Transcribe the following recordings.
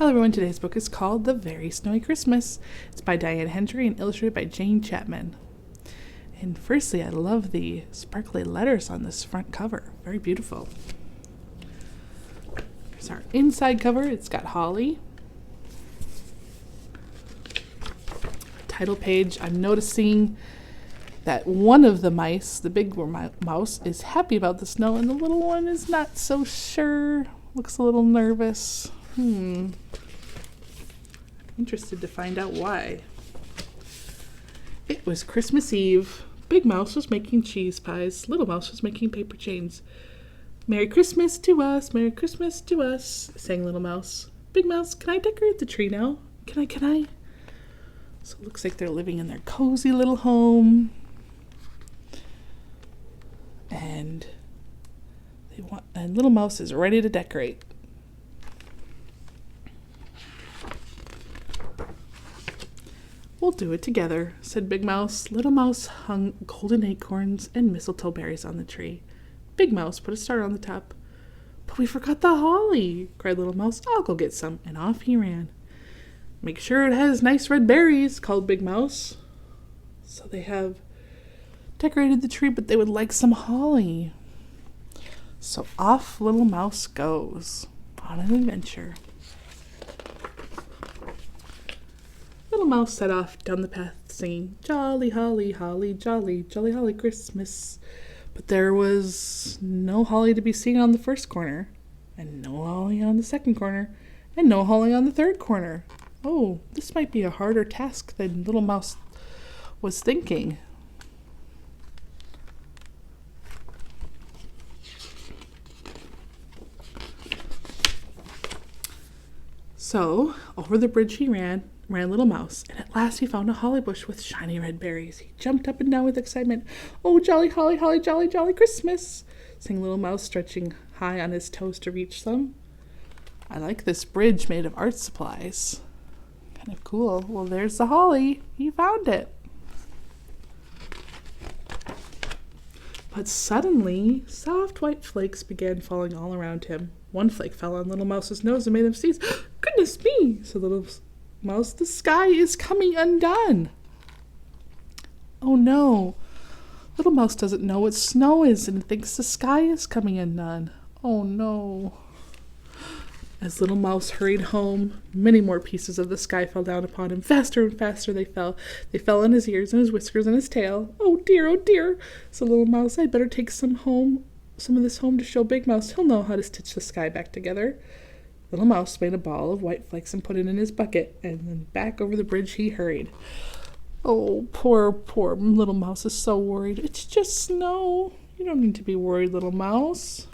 Hello everyone, today's book is called The Very Snowy Christmas. It's by Diane Hendry and illustrated by Jane Chapman. And firstly, I love the sparkly letters on this front cover. Very beautiful. Here's our inside cover. It's got holly. Title page. I'm noticing that one of the mice, the big mouse, is happy about the snow and the little one is not so sure. Looks a little nervous. Interested to find out why. It was Christmas Eve. Big Mouse was making cheese pies. Little Mouse was making paper chains. Merry Christmas to us, Merry Christmas to us, sang Little Mouse. Big Mouse, can I decorate the tree now? Can I? So it looks like they're living in their cozy little home. And Little Mouse is ready to decorate. We'll do it together, said Big Mouse. Little Mouse hung golden acorns and mistletoe berries on the tree. Big Mouse put a star on the top. But we forgot the holly, cried Little Mouse. I'll go get some. And off he ran. Make sure it has nice red berries, called Big Mouse. So they have decorated the tree, but they would like some holly. So off Little Mouse goes on an adventure. Little Mouse set off down the path singing, Jolly holly, holly, jolly, jolly holly Christmas. But there was no holly to be seen on the first corner, and no holly on the second corner, and no holly on the third corner. Oh, this might be a harder task than Little Mouse was thinking. So, over the bridge he ran Little Mouse, and at last he found a holly bush with shiny red berries. He jumped up and down with excitement. Oh, jolly holly, holly, jolly, jolly Christmas, sang Little Mouse, stretching high on his toes to reach them. I like this bridge made of art supplies. Kind of cool. Well, there's the holly. He found it. But suddenly, soft white flakes began falling all around him. One flake fell on Little Mouse's nose and made him sneeze. Goodness me, said Little Mouse, the sky is coming undone. Oh no, Little Mouse doesn't know what snow is and thinks the sky is coming undone. Oh no. As Little Mouse hurried home, many more pieces of the sky fell down upon him. Faster and faster they fell. They fell on his ears and his whiskers and his tail. Oh dear, said Little Mouse. I'd better take some of this home to show Big Mouse. He'll know how to stitch the sky back together. Little Mouse made a ball of white flakes and put it in his bucket, and then back over the bridge he hurried. Oh, poor Little Mouse is so worried. It's just snow. You don't need to be worried, Little Mouse.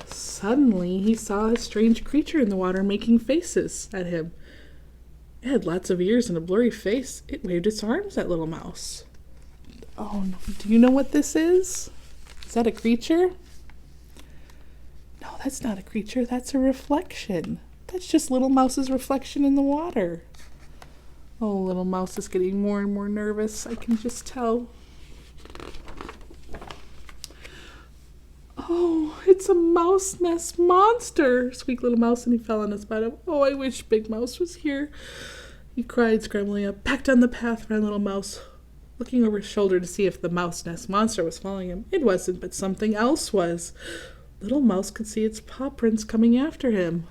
Suddenly, he saw a strange creature in the water making faces at him. It had lots of ears and a blurry face. It waved its arms at Little Mouse. Oh, no. Do you know what this is? Is that a creature? No, that's not a creature. That's a reflection. That's just Little Mouse's reflection in the water. Oh, Little Mouse is getting more and more nervous. I can just tell. Oh, it's a mouse nest monster, squeaked Little Mouse, and he fell on his bottom. Oh, I wish Big Mouse was here, he cried, scrambling up. Back down the path ran Little Mouse, looking over his shoulder to see if the mouse nest monster was following him. It wasn't, but something else was. Little Mouse could see its paw prints coming after him.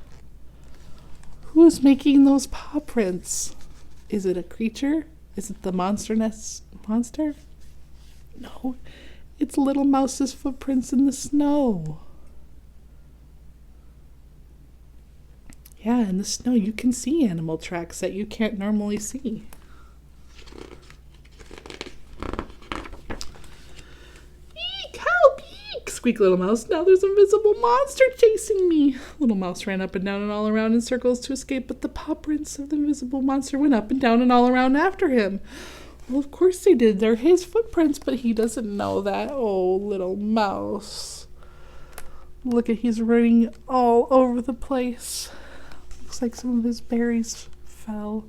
Who's making those paw prints? Is it a creature? Is it the monster nest monster? No, it's Little Mouse's footprints in the snow. Yeah, in the snow you can see animal tracks that you can't normally see. Eek, help, eek, squeaked Little Mouse. Now there's an invisible monster chasing me. Little Mouse ran up and down and all around in circles to escape, but the paw prints of the invisible monster went up and down and all around after him. Well, of course they did. They're his footprints, but he doesn't know that. Oh, Little Mouse. Look at, he's running all over the place. Looks like some of his berries fell.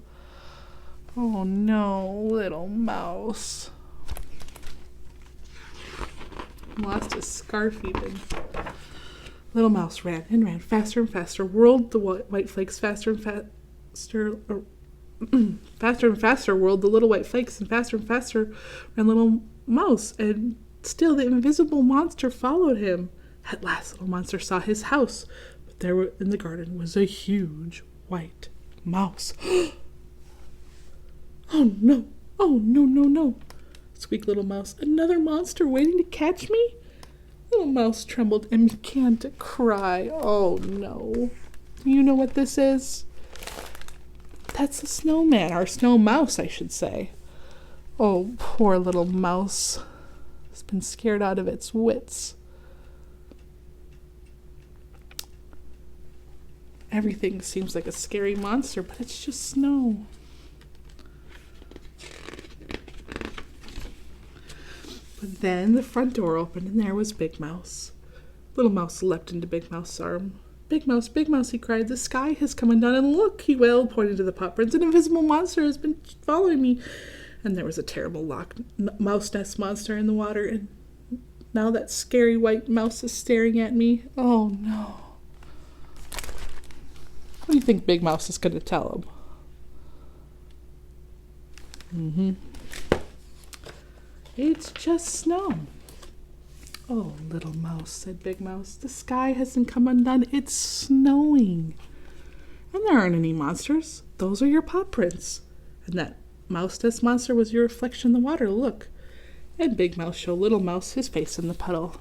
Oh no, Little Mouse. Lost his scarf even. Little mouse ran and ran faster and faster, whirled the white flakes faster and faster, faster and faster, whirled the little white flakes, and faster ran little mouse, and still the invisible monster followed him. At last, little monster saw his house, but there in the garden was a huge white mouse. Oh no, oh no, squeaked little mouse. Another monster waiting to catch me? Little mouse trembled and began to cry. Oh no. You know what this is? That's a snowman, or snow mouse, I should say. Oh, poor little mouse. It's been scared out of its wits. Everything seems like a scary monster, but it's just snow. But then the front door opened and there was Big Mouse. Little Mouse leapt into Big Mouse's arm. Big Mouse, he cried, the sky has come undone, and look, he wailed, pointing to the pot prints. An invisible monster has been following me. And there was a terrible mouse nest monster in the water, and now that scary white mouse is staring at me. Oh no. What do you think Big Mouse is going to tell him? It's just snow. Oh, little mouse, said Big Mouse, the sky hasn't come undone. It's snowing. And there aren't any monsters. Those are your paw prints. And that mouse nest monster was your reflection in the water. Look. And Big Mouse showed Little Mouse his face in the puddle.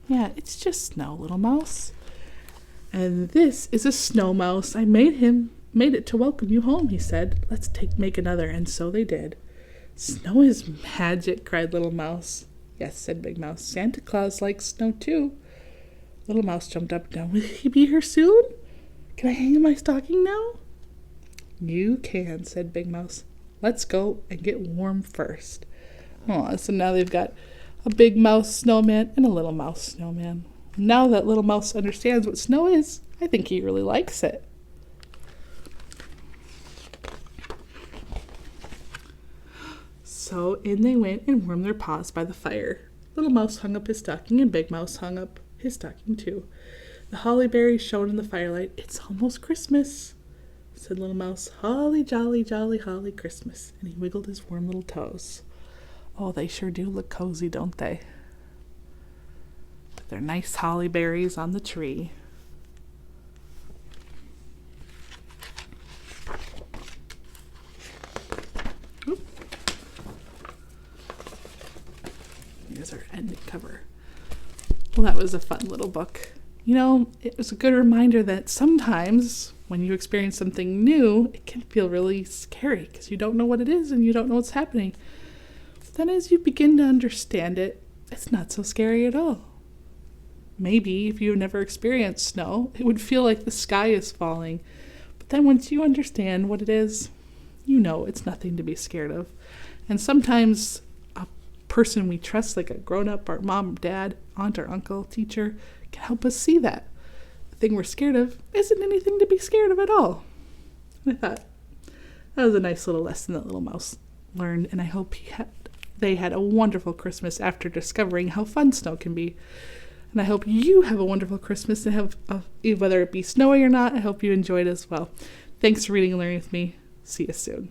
Yeah, it's just snow, Little Mouse. And this is a snow mouse. I made it to welcome you home, he said. Let's make another. And so they did. Snow is magic, cried Little Mouse. Yes, said Big Mouse. Santa Claus likes snow too. Little Mouse jumped up and down. Will he be here soon? Can I hang in my stocking now? You can, said Big Mouse. Let's go and get warm first. Oh, so now they've got a big mouse snowman and a little mouse snowman. Now that Little Mouse understands what snow is, I think he really likes it. So in they went and warmed their paws by the fire. Little Mouse hung up his stocking and Big Mouse hung up his stocking too. The holly berries shone in the firelight. It's almost Christmas, said Little Mouse. Holly, jolly, jolly, holly Christmas. And he wiggled his warm little toes. Oh, they sure do look cozy, don't they? With their nice holly berries on the tree. Here's our ending cover. Well, that was a fun little book. You know, it was a good reminder that sometimes when you experience something new, it can feel really scary because you don't know what it is and you don't know what's happening. But then as you begin to understand it, it's not so scary at all. Maybe if you've never experienced snow, it would feel like the sky is falling. But then once you understand what it is, you know it's nothing to be scared of. And sometimes a person we trust, like a grown-up, our mom, dad, aunt, or uncle, teacher, can help us see that the thing we're scared of isn't anything to be scared of at all. And I thought that was a nice little lesson that Little Mouse learned, and I hope they had a wonderful Christmas after discovering how fun snow can be. And I hope you have a wonderful Christmas and have, whether it be snowy or not, I hope you enjoyed it as well. Thanks for reading and learning with me. See you soon.